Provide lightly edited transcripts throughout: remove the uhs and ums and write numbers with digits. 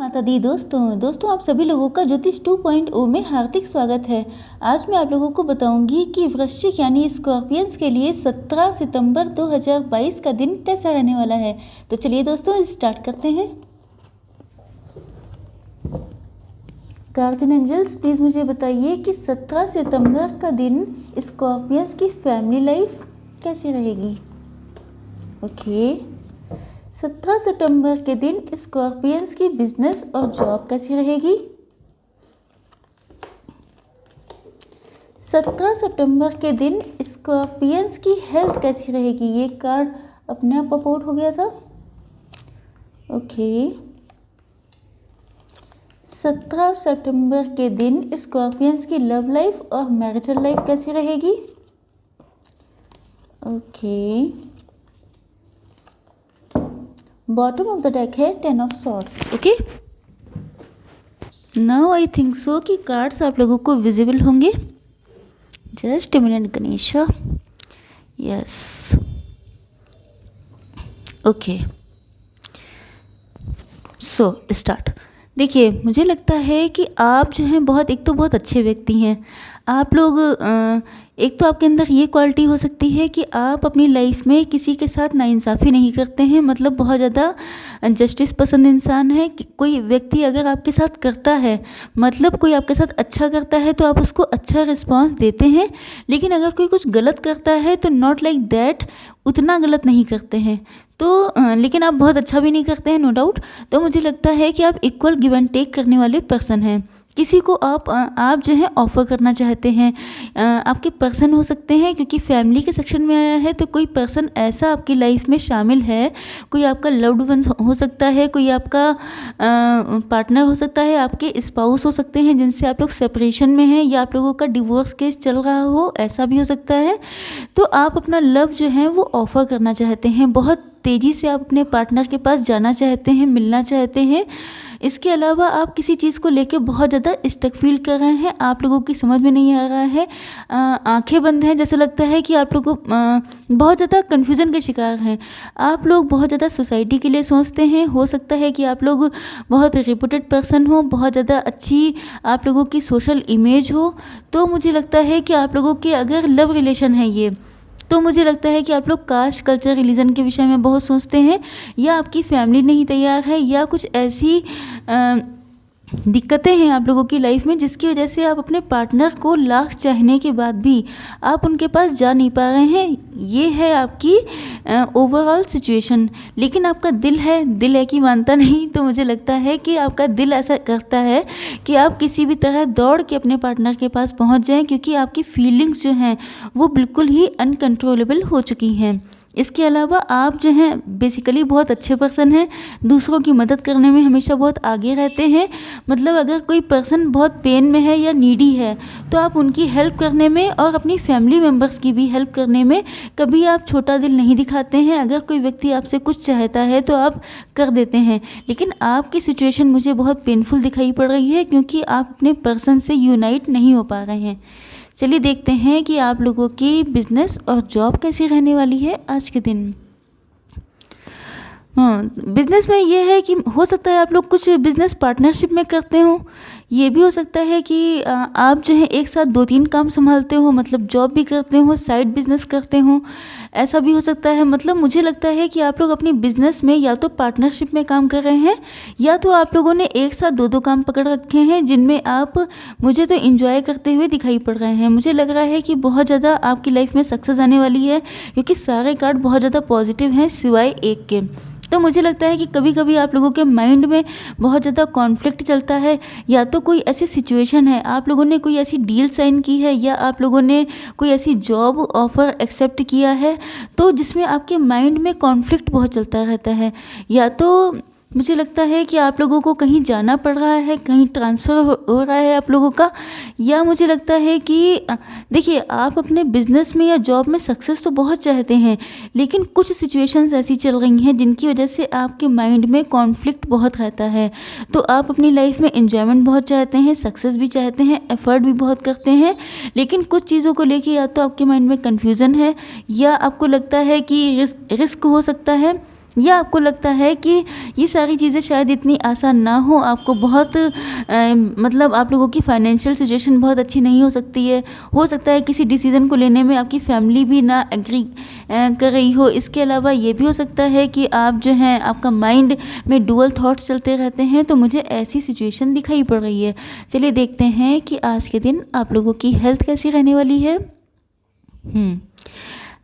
माता दी दोस्तों आप सभी लोगों का ज्योतिष 2.0 में हार्दिक स्वागत है। आज मैं आप लोगों को बताऊंगी कि वृश्चिक यानी स्कॉर्पियंस के लिए 17 सितंबर 2022 का दिन कैसा रहने वाला है। तो चलिए दोस्तों स्टार्ट करते हैं। गार्जियन एंजल्स प्लीज़ मुझे बताइए कि 17 सितंबर का दिन स्कॉर्पियंस की फैमिली लाइफ कैसी रहेगी। ओके 17 सितंबर के दिन स्कॉर्पियंस की बिजनेस और जॉब कैसी रहेगी। 17 सितंबर के दिन स्कॉर्पियंस की हेल्थ कैसी रहेगी। ये कार्ड अपने आप पॉप हो गया था। ओके 17 सितंबर के दिन स्कॉर्पियंस की लव लाइफ और मैरिटल लाइफ कैसी रहेगी। Okay bottom of the deck है 10 of swords. Okay now I think so कि कार्ड्स आप लोगों को विजिबल होंगे। Just a minute Ganesha. Yes okay so start. देखिए मुझे लगता है कि आप जो हैं बहुत अच्छे व्यक्ति हैं। आप लोग एक तो आपके अंदर ये क्वालिटी हो सकती है कि आप अपनी लाइफ में किसी के साथ नाइंसाफ़ी नहीं करते हैं, मतलब बहुत ज़्यादा जस्टिस पसंद इंसान है। कोई व्यक्ति अगर आपके साथ करता है, मतलब कोई आपके साथ अच्छा करता है तो आप उसको अच्छा रिस्पांस देते हैं, लेकिन अगर कोई कुछ गलत करता है तो नॉट लाइक दैट, उतना गलत नहीं करते हैं। तो लेकिन आप बहुत अच्छा भी नहीं करते हैं, नो डाउट। तो मुझे लगता है कि आप इक्वल गिव एंड टेक करने वाले पर्सन हैं। किसी को आप जो है ऑफ़र करना चाहते हैं। आपके पर्सन हो सकते हैं, क्योंकि फैमिली के सेक्शन में आया है तो कोई पर्सन ऐसा आपकी लाइफ में शामिल है। कोई आपका लव्ड वन हो सकता है, कोई आपका पार्टनर हो सकता है, आपके स्पाउस हो सकते हैं जिनसे आप लोग सेपरेशन में हैं, या आप लोगों का डिवोर्स केस चल रहा हो, ऐसा भी हो सकता है। तो आप अपना लव जो है वो ऑफ़र करना चाहते हैं। बहुत तेज़ी से आप अपने पार्टनर के पास जाना चाहते हैं, मिलना चाहते हैं। इसके अलावा आप किसी चीज़ को लेके बहुत ज़्यादा स्टक फील कर रहे हैं, आप लोगों की समझ में नहीं आ रहा है। आंखें बंद हैं, जैसा लगता है कि आप लोग बहुत ज़्यादा कन्फ्यूज़न के शिकार हैं। आप लोग बहुत ज़्यादा सोसाइटी के लिए सोचते हैं। हो सकता है कि आप लोग बहुत रिपुटेड पर्सन हो, बहुत ज़्यादा अच्छी आप लोगों की सोशल इमेज हो। तो मुझे लगता है कि आप लोगों के अगर लव रिलेशन है ये, तो मुझे लगता है कि आप लोग कास्ट, कल्चर, रिलीजन के विषय में बहुत सोचते हैं, या आपकी फैमिली नहीं तैयार है, या कुछ ऐसी दिक्कतें हैं आप लोगों की लाइफ में जिसकी वजह से आप अपने पार्टनर को लाख चाहने के बाद भी आप उनके पास जा नहीं पा रहे हैं। ये है आपकी ओवरऑल सिचुएशन। लेकिन आपका दिल है कि मानता नहीं। तो मुझे लगता है कि आपका दिल ऐसा करता है कि आप किसी भी तरह दौड़ के अपने पार्टनर के पास पहुंच जाएं, क्योंकि आपकी फीलिंग्स जो हैं वो बिल्कुल ही अनकंट्रोलेबल हो चुकी हैं। इसके अलावा आप जो हैं बेसिकली बहुत अच्छे पर्सन हैं, दूसरों की मदद करने में हमेशा बहुत आगे रहते हैं। मतलब अगर कोई पर्सन बहुत पेन में है या नीडी है तो आप उनकी हेल्प करने में और अपनी फैमिली मेम्बर्स की भी हेल्प करने में कभी आप छोटा दिल नहीं दिखाते हैं। अगर कोई व्यक्ति आपसे कुछ चाहता है तो आप कर देते हैं। लेकिन आपकी सिचुएशन मुझे बहुत पेनफुल दिखाई पड़ रही है, क्योंकि आप अपने पर्सन से यूनाइट नहीं हो पा रहे हैं। चलिए देखते हैं कि आप लोगों की बिजनेस और जॉब कैसी रहने वाली है आज के दिन। बिजनेस में ये है कि हो सकता है आप लोग कुछ बिजनेस पार्टनरशिप में करते हो। ये भी हो सकता है कि आप जो है एक साथ 2-3 काम संभालते हो, मतलब जॉब भी करते हो, साइड बिजनेस करते हो, ऐसा भी हो सकता है। मतलब मुझे लगता है कि आप लोग अपनी बिजनेस में या तो पार्टनरशिप में काम कर रहे हैं, या तो आप लोगों ने एक साथ 2-2 काम पकड़ रखे हैं जिनमें आप मुझे तो इंजॉय करते हुए दिखाई पड़ रहे हैं। मुझे लग रहा है कि बहुत ज़्यादा आपकी लाइफ में सक्सेस आने वाली है, क्योंकि सारे कार्ड बहुत ज़्यादा पॉजिटिव हैं सिवाय एक के। तो मुझे लगता है कि कभी कभी आप लोगों के माइंड में बहुत ज़्यादा कॉन्फ्लिक्ट चलता है, या तो कोई ऐसी सिचुएशन है, आप लोगों ने कोई ऐसी डील साइन की है, या आप लोगों ने कोई ऐसी जॉब ऑफ़र एक्सेप्ट किया है तो जिसमें आपके माइंड में कॉन्फ्लिक्ट बहुत चलता रहता है। या तो मुझे लगता है कि आप लोगों को कहीं जाना पड़ रहा है, कहीं ट्रांसफ़र हो रहा है आप लोगों का, या मुझे लगता है कि देखिए आप अपने बिजनेस में या जॉब में सक्सेस तो बहुत चाहते हैं, लेकिन कुछ सिचुएशंस ऐसी चल रही हैं जिनकी वजह से आपके माइंड में कॉन्फ्लिक्ट बहुत रहता है। तो आप अपनी लाइफ में एंजॉयमेंट बहुत चाहते हैं, सक्सेस भी चाहते हैं, एफर्ट भी बहुत करते हैं, लेकिन कुछ चीज़ों को लेके या तो आपके माइंड में कन्फ्यूज़न है, या आपको लगता है कि रिस्क हो सकता है, या आपको लगता है कि ये सारी चीज़ें शायद इतनी आसान ना हो, आपको बहुत मतलब आप लोगों की फाइनेंशियल सिचुएशन बहुत अच्छी नहीं हो सकती है। हो सकता है किसी डिसीज़न को लेने में आपकी फैमिली भी ना एग्री कर रही हो। इसके अलावा ये भी हो सकता है कि आप जो हैं आपका माइंड में डुअल थॉट्स चलते रहते हैं। तो मुझे ऐसी सिचुएशन दिखाई पड़ रही है। चलिए देखते हैं कि आज के दिन आप लोगों की हेल्थ कैसी रहने वाली है।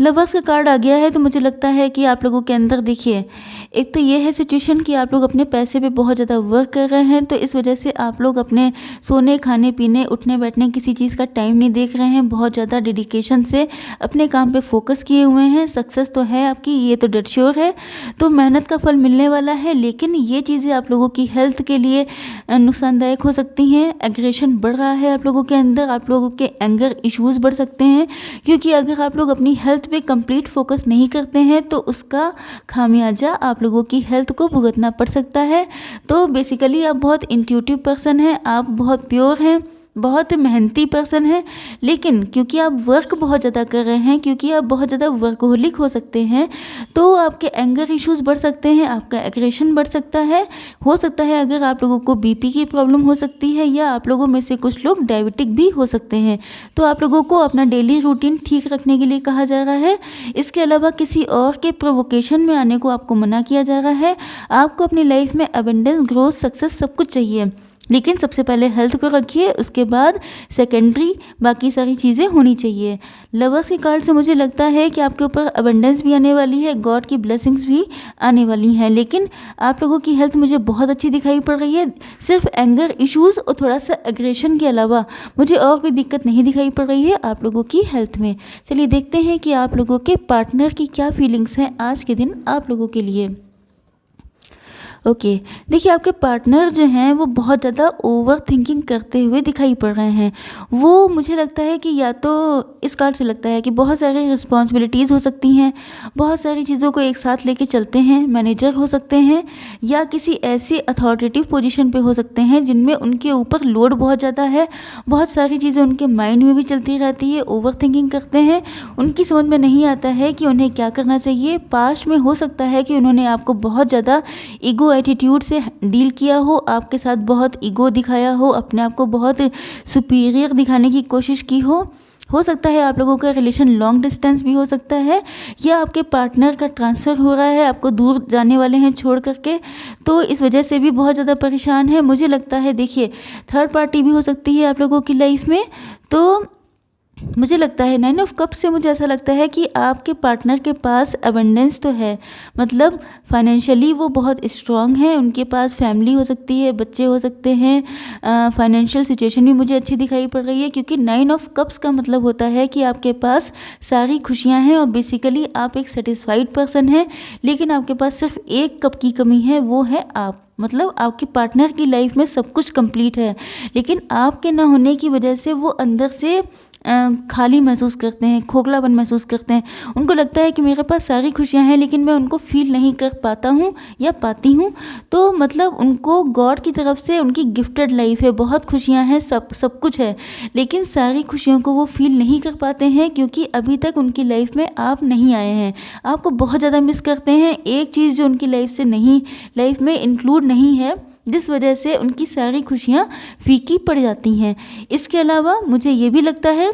लवर्स का कार्ड आ गया है, तो मुझे लगता है कि आप लोगों के अंदर देखिए, एक तो ये है सिचुएशन कि आप लोग अपने पैसे पे बहुत ज़्यादा वर्क कर रहे हैं, तो इस वजह से आप लोग अपने सोने, खाने पीने, उठने बैठने किसी चीज़ का टाइम नहीं देख रहे हैं। बहुत ज़्यादा डेडिकेशन से अपने काम पे फोकस किए हुए हैं। सक्सेस तो है आपकी, ये तो डेड श्योर है, तो मेहनत का फल मिलने वाला है। लेकिन ये चीज़ें आप लोगों की हेल्थ के लिए नुकसानदायक हो सकती हैं। एग्रेशन बढ़ रहा है आप लोगों के अंदर, आप लोगों के एंगर इश्यूज़ बढ़ सकते हैं, क्योंकि अगर आप लोग अपनी हेल्थ पे कंप्लीट फोकस नहीं करते हैं तो उसका खामियाजा आप लोगों की हेल्थ को भुगतना पड़ सकता है। तो बेसिकली आप बहुत इंट्यूटिव पर्सन हैं, आप बहुत प्योर हैं, बहुत मेहनती पर्सन है, लेकिन क्योंकि आप वर्क बहुत ज़्यादा कर रहे हैं, क्योंकि आप बहुत ज़्यादा वर्कहोलिक हो सकते हैं, तो आपके एंगर इश्यूज़ बढ़ सकते हैं, आपका एग्रेशन बढ़ सकता है। हो सकता है अगर आप लोगों को बीपी की प्रॉब्लम हो सकती है, या आप लोगों में से कुछ लोग डायबिटिक भी हो सकते हैं। तो आप लोगों को अपना डेली रूटीन ठीक रखने के लिए कहा जा रहा है। इसके अलावा किसी और के प्रोवोकेशन में आने को आपको मना किया जा रहा है। आपको अपनी लाइफ में अबेंडेंस, ग्रोथ, सक्सेस सब कुछ चाहिए, लेकिन सबसे पहले हेल्थ को रखिए, उसके बाद सेकेंडरी बाकी सारी चीज़ें होनी चाहिए। लवर्स के कार्ड से मुझे लगता है कि आपके ऊपर अबंडेंस भी आने वाली है, गॉड की ब्लेसिंग्स भी आने वाली हैं, लेकिन आप लोगों की हेल्थ मुझे बहुत अच्छी दिखाई पड़ रही है। सिर्फ एंगर इश्यूज़ और थोड़ा सा एग्रेशन के अलावा मुझे और कोई दिक्कत नहीं दिखाई पड़ रही है आप लोगों की हेल्थ में। चलिए देखते हैं कि आप लोगों के पार्टनर की क्या फीलिंग्स हैं आज के दिन आप लोगों के लिए। ओके, देखिए आपके पार्टनर जो हैं वो बहुत ज़्यादा ओवर थिंकिंग करते हुए दिखाई पड़ रहे हैं। वो मुझे लगता है कि या तो इस कार्ड से लगता है कि बहुत सारी रिस्पॉन्सिबिलिटीज़ हो सकती हैं, बहुत सारी चीज़ों को एक साथ लेके चलते हैं, मैनेजर हो सकते हैं, या किसी ऐसी अथॉरिटेटिव पोजीशन पे हो सकते हैं जिनमें उनके ऊपर लोड बहुत ज़्यादा है, बहुत सारी चीज़ें उनके माइंड में भी चलती रहती है, ओवर थिंकिंग करते हैं, उनकी समझ में नहीं आता है कि उन्हें क्या करना चाहिए। पास्ट में हो सकता है कि उन्होंने आपको बहुत ज़्यादा ईगो एटीट्यूड से डील किया हो, आपके साथ बहुत ईगो दिखाया हो, अपने आप को बहुत सुपीरियर दिखाने की कोशिश की हो सकता है आप लोगों का रिलेशन लॉन्ग डिस्टेंस भी हो सकता है, या आपके पार्टनर का ट्रांसफ़र हो रहा है, आपको दूर जाने वाले हैं छोड़ करके, तो इस वजह से भी बहुत ज़्यादा परेशान है। मुझे लगता है देखिए थर्ड पार्टी भी हो सकती है आप लोगों की लाइफ में। तो मुझे लगता है 9 ऑफ कप से मुझे ऐसा लगता है कि आपके पार्टनर के पास अबंडेंस तो है, मतलब फाइनेंशियली वो बहुत स्ट्रांग है, उनके पास फैमिली हो सकती है, बच्चे हो सकते हैं, फाइनेंशियल सिचुएशन भी मुझे अच्छी दिखाई पड़ रही है, क्योंकि 9 ऑफ कप्स का मतलब होता है कि आपके पास सारी खुशियाँ हैं और बेसिकली आप एक सेटिस्फाइड पर्सन हैं। लेकिन आपके पास सिर्फ एक कप की कमी है, वो है आप, मतलब आपके पार्टनर की लाइफ में सब कुछ कंप्लीट है, लेकिन आपके ना होने की वजह से वो अंदर से खाली महसूस करते हैं, खोखलापन महसूस करते हैं। उनको लगता है कि मेरे पास सारी खुशियां हैं लेकिन मैं उनको फील नहीं कर पाता हूँ या पाती हूँ। तो मतलब उनको गॉड की तरफ से उनकी गिफ्टेड लाइफ है, बहुत खुशियां हैं, सब कुछ है, लेकिन सारी खुशियों को वो फील नहीं कर पाते हैं क्योंकि अभी तक उनकी लाइफ में आप नहीं आए हैं। आपको बहुत ज़्यादा मिस करते हैं। एक चीज़ जो उनकी लाइफ में इंक्लूड नहीं है, जिस वजह से उनकी सारी खुशियाँ फीकी पड़ जाती हैं। इसके अलावा मुझे ये भी लगता है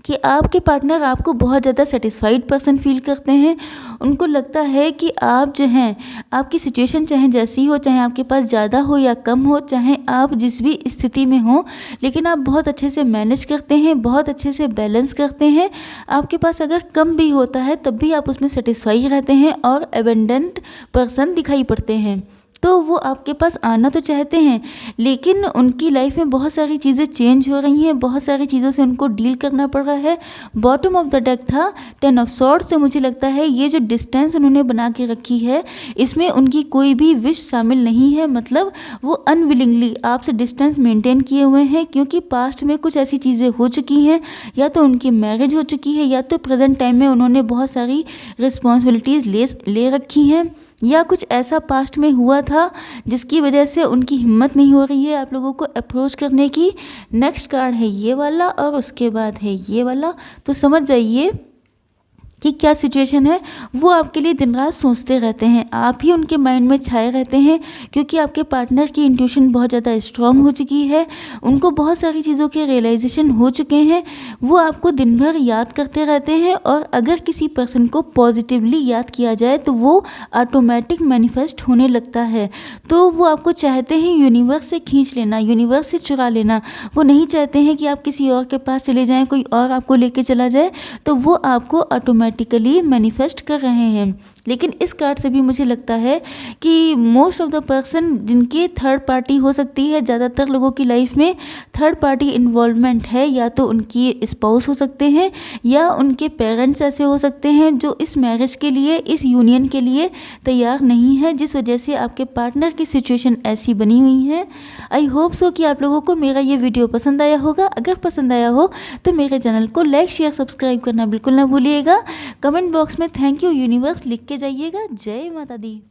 कि आपके पार्टनर आपको बहुत ज़्यादा सेटिस्फाइड पर्सन फील करते हैं। उनको लगता है कि आप जो हैं, आपकी सिचुएशन चाहे जैसी हो, चाहे आपके पास ज़्यादा हो या कम हो, चाहे आप जिस भी स्थिति में हो, लेकिन आप बहुत अच्छे से मैनेज करते हैं, बहुत अच्छे से बैलेंस करते हैं। आपके पास अगर कम भी होता है तब भी आप उसमें सेटिस्फाई रहते हैं और एबेंडेंट पर्सन दिखाई पड़ते हैं। तो वो आपके पास आना तो चाहते हैं, लेकिन उनकी लाइफ में बहुत सारी चीज़ें चेंज हो रही हैं, बहुत सारी चीज़ों से उनको डील करना पड़ रहा है। बॉटम ऑफ द डेक था 10 ऑफ सॉर्ड्स, से मुझे लगता है ये जो डिस्टेंस उन्होंने बना के रखी है, इसमें उनकी कोई भी विश शामिल नहीं है, मतलब वो अनविलिंगली आपसे डिस्टेंस मेंटेन किए हुए हैं, क्योंकि पास्ट में कुछ ऐसी चीज़ें हो चुकी हैं, या तो उनकी मैरिज हो चुकी है, या तो प्रेजेंट टाइम में उन्होंने बहुत सारी रिस्पॉन्सिबिलिटीज़ ले रखी हैं, या कुछ ऐसा पास्ट में हुआ था जिसकी वजह से उनकी हिम्मत नहीं हो रही है आप लोगों को अप्रोच करने की। नेक्स्ट कार्ड है ये वाला और उसके बाद है ये वाला, तो समझ जाइए कि क्या सिचुएशन है, वो आपके लिए दिन रात सोचते रहते हैं, आप ही उनके माइंड में छाए रहते हैं, क्योंकि आपके पार्टनर की इंट्यूशन बहुत ज़्यादा स्ट्रांग हो चुकी है, उनको बहुत सारी चीज़ों के रियलाइजेशन हो चुके हैं, वो आपको दिन भर याद करते रहते हैं। और अगर किसी पर्सन को पॉजिटिवली याद किया जाए तो वो ऑटोमेटिक मैनिफेस्ट होने लगता है। तो वो आपको चाहते हैं यूनिवर्स से खींच लेना, यूनिवर्स से चुरा लेना, वो नहीं चाहते हैं कि आप किसी और के पास चले जाएं, कोई और आपको लेके चला जाए, तो वो आपको ऑटोमेटिकली मैनिफेस्ट कर रहे हैं। लेकिन इस कार्ड से भी मुझे लगता है कि मोस्ट ऑफ द पर्सन जिनके थर्ड पार्टी हो सकती है, ज़्यादातर लोगों की लाइफ में थर्ड पार्टी इन्वॉल्वमेंट है, या तो उनकी स्पाउस हो सकते हैं या उनके पेरेंट्स ऐसे हो सकते हैं जो इस मैरिज के लिए, इस यूनियन के लिए तैयार नहीं है, जिस वजह से आपके पार्टनर की सिचुएशन ऐसी बनी हुई है। आई होप सो कि आप लोगों को मेरा ये वीडियो पसंद आया होगा। अगर पसंद आया हो तो मेरे चैनल को लाइक शेयर सब्सक्राइब करना बिल्कुल ना भूलिएगा। कमेंट बॉक्स में थैंक यू यूनिवर्स लिख के जाइएगा। जय माता दी।